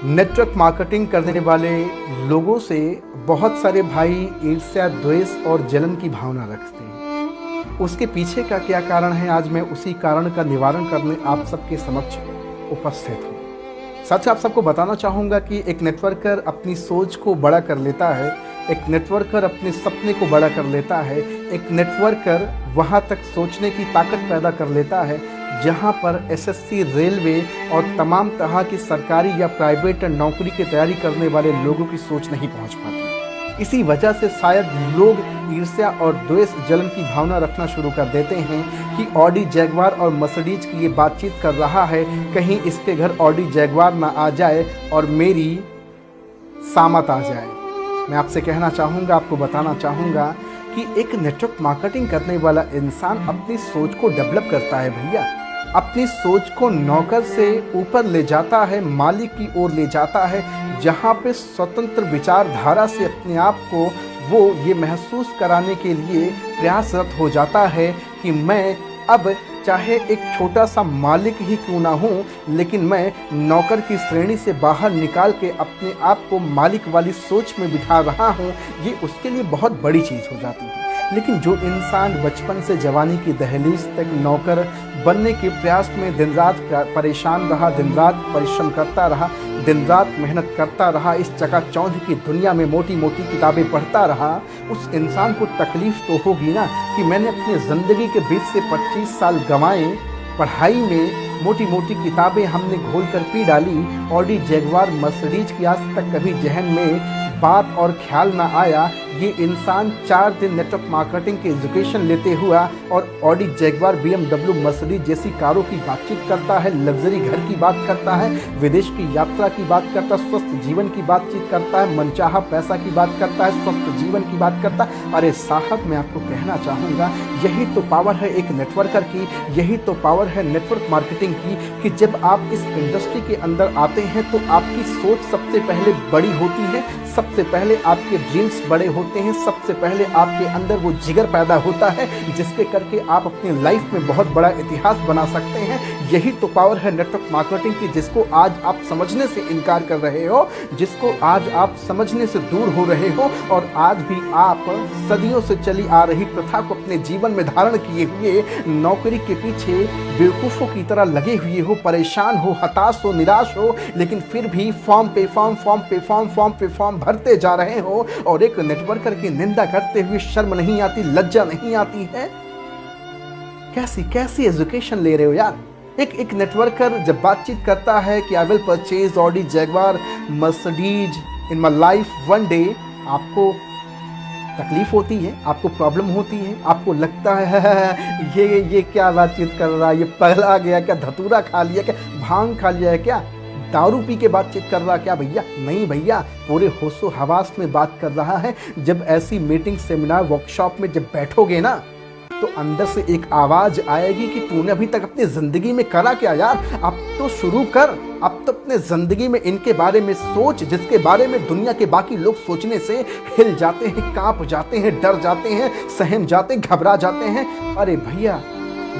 Network marketing करने वाले लोगों से बहुत सारे भाई ईर्ष्या, द्वेष और जलन की भावना रखते हैं। उसके पीछे का क्या कारण है, आज मैं उसी कारण का निवारण करने आप सबके समक्ष उपस्थित हूँ। सच आप सबको बताना चाहूँगा कि एक नेटवर्कर अपनी सोच को बड़ा कर लेता है, एक नेटवर्कर अपने सपने को बड़ा कर लेता है, एक नेटवर्कर वहाँ तक सोचने की ताकत पैदा कर लेता है जहाँ पर एसएससी, रेलवे और तमाम तरह की सरकारी या प्राइवेट नौकरी की तैयारी करने वाले लोगों की सोच नहीं पहुँच पाती। इसी वजह से शायद लोग ईर्ष्या और द्वेष, जलन की भावना रखना शुरू कर देते हैं कि ऑडी, जैगवार और मर्सिडीज की ये बातचीत कर रहा है, कहीं इसके घर ऑडी, जैगवार ना आ जाए और मेरी सामत आ जाए। मैं आपसे कहना चाहूँगा, आपको बताना चाहूँगा कि एक नेटवर्क मार्केटिंग करने वाला इंसान अपनी सोच को डेवलप करता है भैया, अपनी सोच को नौकर से ऊपर ले जाता है, मालिक की ओर ले जाता है, जहाँ पे स्वतंत्र विचारधारा से अपने आप को वो ये महसूस कराने के लिए प्रयासरत हो जाता है कि मैं अब चाहे एक छोटा सा मालिक ही क्यों ना हूँ, लेकिन मैं नौकर की श्रेणी से बाहर निकाल के अपने आप को मालिक वाली सोच में बिठा रहा हूँ। ये उसके लिए बहुत बड़ी चीज़ हो जाती है। लेकिन जो इंसान बचपन से जवानी की दहलीज तक नौकर बनने के प्रयास में दिन रात परेशान रहा, दिन रात परिश्रम करता रहा, दिन रात मेहनत करता रहा, इस चकाचौंध की दुनिया में मोटी मोटी किताबें पढ़ता रहा, उस इंसान को तकलीफ़ तो होगी ना कि मैंने अपनी ज़िंदगी के 20 से 25 साल गंवाए पढ़ाई में, मोटी मोटी किताबें हमने घोल कर पी डाली, ऑडी, जैगवार, मर्सिडीज की आज तक कभी जहन में बात और ख्याल ना आया। ये इंसान 4 दिन नेटवर्क मार्केटिंग के एजुकेशन लेते हुआ और ऑडी, जैगवार, BMW, मर्सिडीज जैसी कारों की बातचीत करता है, लग्जरी घर की बात करता है, विदेश की यात्रा की बात करता है, स्वस्थ जीवन की बातचीत करता है, मनचाहा पैसा की बात करता है, स्वस्थ जीवन की बात करता है। अरे साहब, मैं आपको कहना चाहूँगा, यही तो पावर है एक नेटवर्कर की, यही तो पावर है नेटवर्क मार्केटिंग की कि जब आप इस इंडस्ट्री के अंदर आते हैं तो आपकी सोच सबसे पहले बड़ी होती है, सबसे पहले आपके ड्रीम्स बड़े होते हैं, सबसे पहले आपके अंदर वो जिगर पैदा होता है जिसके करके आप अपनी लाइफ में बहुत बड़ा इतिहास बना सकते हैं। यही तो पावर है नेटवर्क मार्केटिंग की, जिसको आज आप समझने से इनकार कर रहे हो, जिसको आज आप समझने से दूर हो रहे हो और आज भी आप सदियों से चली आ रही प्रथा को अपने जीवन में धारण किए हुए नौकरी के पीछे बेवकूफ़ों की तरह लगे हुए हो, परेशान हो, हताश हो, निराश हो, लेकिन फिर भी फॉर्म पे फॉर्म भरते जा रहे हो और एक नेटवर्कर की निंदा करते हुए शर्म नहीं आती, लज्जा नहीं आती है? कैसी एजुकेशन ले रहे हो यार? एक नेटवर्कर जब बातचीत करता है कि I will purchase Audi, Jaguar, Mercedes in my life one day, आपको तकलीफ होती है, आपको प्रॉब्लम होती है, आपको लगता है ये क्या बातचीत कर रहा है, ये पगला गया क्या, धतूरा खा लिया क्या, भांग खा लिया है क्या, दारू पी के बातचीत कर रहा क्या भैया? नहीं भैया, पूरे होशो हवास में बात कर रहा है। जब ऐसी मीटिंग, सेमिनार, वर्कशॉप में जब बैठोगे ना तो अंदर से एक आवाज़ आएगी कि तूने अभी तक अपनी ज़िंदगी में करा क्या यार? अब तो शुरू कर, अब तो अपने ज़िंदगी में इनके बारे में सोच जिसके बारे में दुनिया के बाकी लोग सोचने से हिल जाते हैं, कांप जाते हैं, डर जाते हैं, सहम जाते हैं, घबरा जाते हैं। अरे भैया,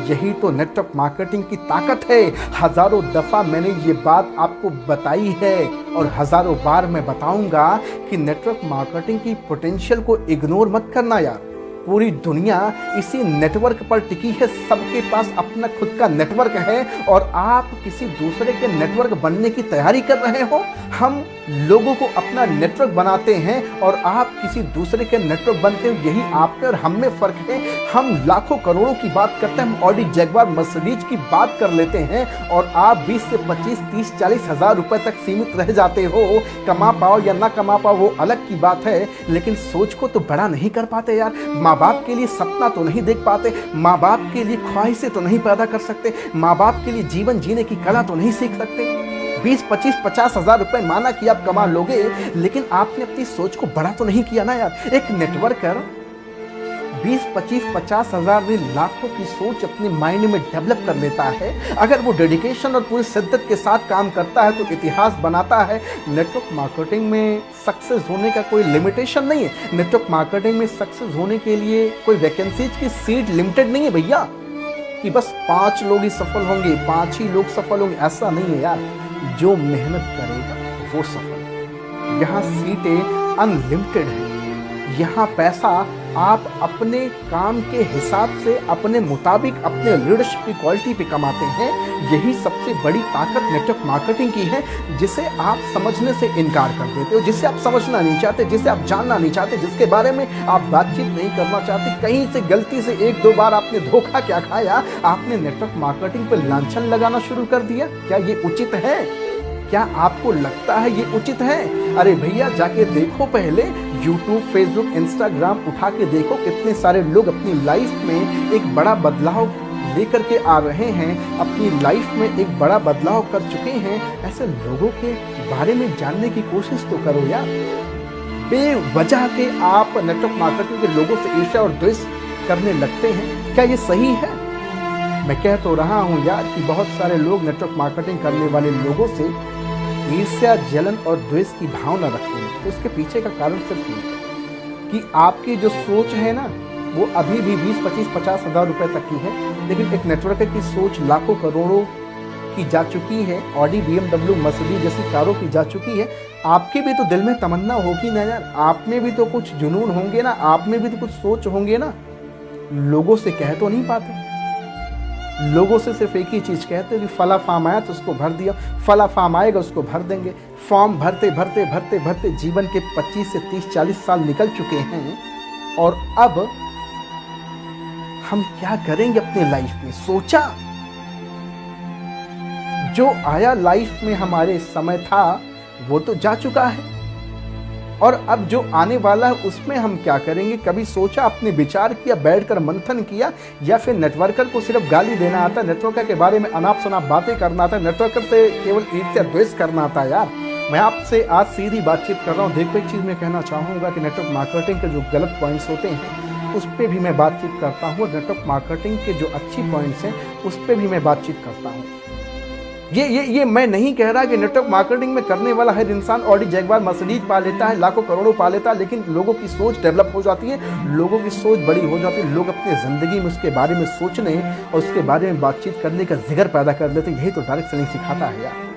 यही तो नेटवर्क मार्केटिंग की ताकत है। हज़ारों दफ़ा मैंने ये बात आपको बताई है और हज़ारों बार मैं बताऊंगा कि नेटवर्क मार्केटिंग की पोटेंशियल को इग्नोर मत करना यार। पूरी दुनिया इसी नेटवर्क पर टिकी है, सबके पास अपना खुद का नेटवर्क है और आप किसी दूसरे के नेटवर्क बनने की तैयारी कर रहे हो। हम लोगों को अपना नेटवर्क बनाते हैं और आप किसी दूसरे के नेटवर्क बनते हो, यही आप में और हम में फ़र्क है। हम लाखों करोड़ों की बात करते हैं, हम ऑडी, जैगवार, मर्सिडीज की बात कर लेते हैं और आप 20 से 25, 30, 40 हज़ार रुपये तक सीमित रह जाते हो। कमा पाओ या ना कमा पाओ वो अलग की बात है, लेकिन सोच को तो बड़ा नहीं कर पाते यार। माँ बाप के लिए सपना तो नहीं देख पाते, माँ बाप के लिए ख्वाहिशें तो नहीं पैदा कर सकते, माँ बाप के लिए जीवन जीने की कला तो नहीं सीख सकते। 20, 25, 50 हज़ार रुपये माना कि आप कमा लोगे, लेकिन आपने अपनी सोच को बड़ा तो नहीं किया ना यार। एक नेटवर्कर 20, 25, 50 हज़ार में लाखों की सोच अपने माइंड में डेवलप कर लेता है। अगर वो डेडिकेशन और पूरी शिद्दत के साथ काम करता है तो इतिहास बनाता है। नेटवर्क मार्केटिंग में सक्सेस होने का कोई लिमिटेशन नहीं है। नेटवर्क मार्केटिंग में सक्सेस होने के लिए कोई वैकेंसीज की सीट लिमिटेड नहीं है भैया कि बस 5 लोग ही सफल होंगे, 5 ही लोग सफल होंगे, ऐसा नहीं है यार। जो मेहनत करेगा वो सफल। यहाँ सीटें अनलिमिटेड हैं। यहाँ पैसा आप अपने काम के हिसाब से अपने मुताबिक अपने लीडरशिप की क्वालिटी पे कमाते हैं। यही सबसे बड़ी ताकत नेटवर्क मार्केटिंग की है, जिसे आप समझने से इनकार कर देते हो, जिसे आप समझना नहीं चाहते, जिसे आप जानना नहीं चाहते, जिसके बारे में आप बातचीत नहीं करना चाहते। कहीं से गलती से 1-2 बार आपने धोखा क्या खाया, आपने नेटवर्क मार्केटिंग पर लांछन लगाना शुरू कर दिया। क्या ये उचित है? क्या आपको लगता है ये उचित है? अरे भैया, जाके देखो पहले यूट्यूब, फेसबुक, इंस्टाग्राम उठा के देखो, कितने सारे लोग अपनी लाइफ में एक बड़ा बदलाव लेकर के आ रहे हैं, अपनी लाइफ में एक बड़ा बदलाव कर चुके हैं। ऐसे लोगों के बारे में जानने की कोशिश तो करो यार। बेवजह के आप नेटवर्क मार्केटिंग के लोगों से ईर्ष्या और द्वेष करने लगते हैं। क्या ये सही है? मैं कह तो रहा हूँ यार कि बहुत सारे लोग नेटवर्क मार्केटिंग करने वाले लोगों से ईर्ष्या, जलन और द्वेष की भावना रखते हैं। तो इसके पीछे का कारण सिर्फ ये है कि आपकी जो सोच है ना, वो अभी भी 20, 25, 50 हज़ार रुपए तक की है, लेकिन एक नेटवर्कर की सोच लाखों करोड़ों की जा चुकी है। ऑडी, BMW, मर्सिडीज जैसी कारों की जा चुकी है। आपके भी तो दिल में तमन्ना होगी ना यार, आप में भी तो कुछ जुनून होंगे ना, आप में भी तो कुछ सोच होंगे ना। लोगों से कह तो नहीं पाते। लोगों से सिर्फ एक ही चीज़ कहते हैं कि फला फॉर्म आया तो उसको भर दिया, फला फॉर्म आएगा उसको भर देंगे। फॉर्म भरते भरते भरते भरते जीवन के 25 से 30, 40 साल निकल चुके हैं, और अब हम क्या करेंगे अपने लाइफ में? सोचा? जो आया लाइफ में हमारे समय था वो तो जा चुका है, और अब जो आने वाला है उसमें हम क्या करेंगे? कभी सोचा, अपने विचार किया, बैठकर मंथन किया? या फिर नेटवर्कर को सिर्फ गाली देना आता, नेटवर्कर के बारे में अनाप शनाप बातें करना आता, नेटवर्कर से केवल ईर्ष्या द्वेष करना आता? यार मैं आपसे आज सीधी बातचीत कर रहा हूँ। देखो, एक चीज़ मैं कहना चाहूँगा कि नेटवर्क मार्केटिंग के जो गलत पॉइंट्स होते हैं उस पर भी मैं बातचीत करता हूँ, नेटवर्क मार्केटिंग के जो अच्छी पॉइंट्स हैं उस पर भी मैं बातचीत करता हूँ। ये मैं नहीं कह रहा कि नेटवर्क मार्केटिंग में करने वाला हर इंसान ऑडी, जैगवार, मर्सिडीज पा लेता है, लाखों करोड़ों पा लेता है, लेकिन लोगों की सोच डेवलप हो जाती है, लोगों की सोच बड़ी हो जाती है, लोग अपनी ज़िंदगी में उसके बारे में सोचने और उसके बारे में बातचीत करने का जिगर पैदा कर लेते हैं। यही तो डायरेक्ट सेलिंग सिखाता है यार।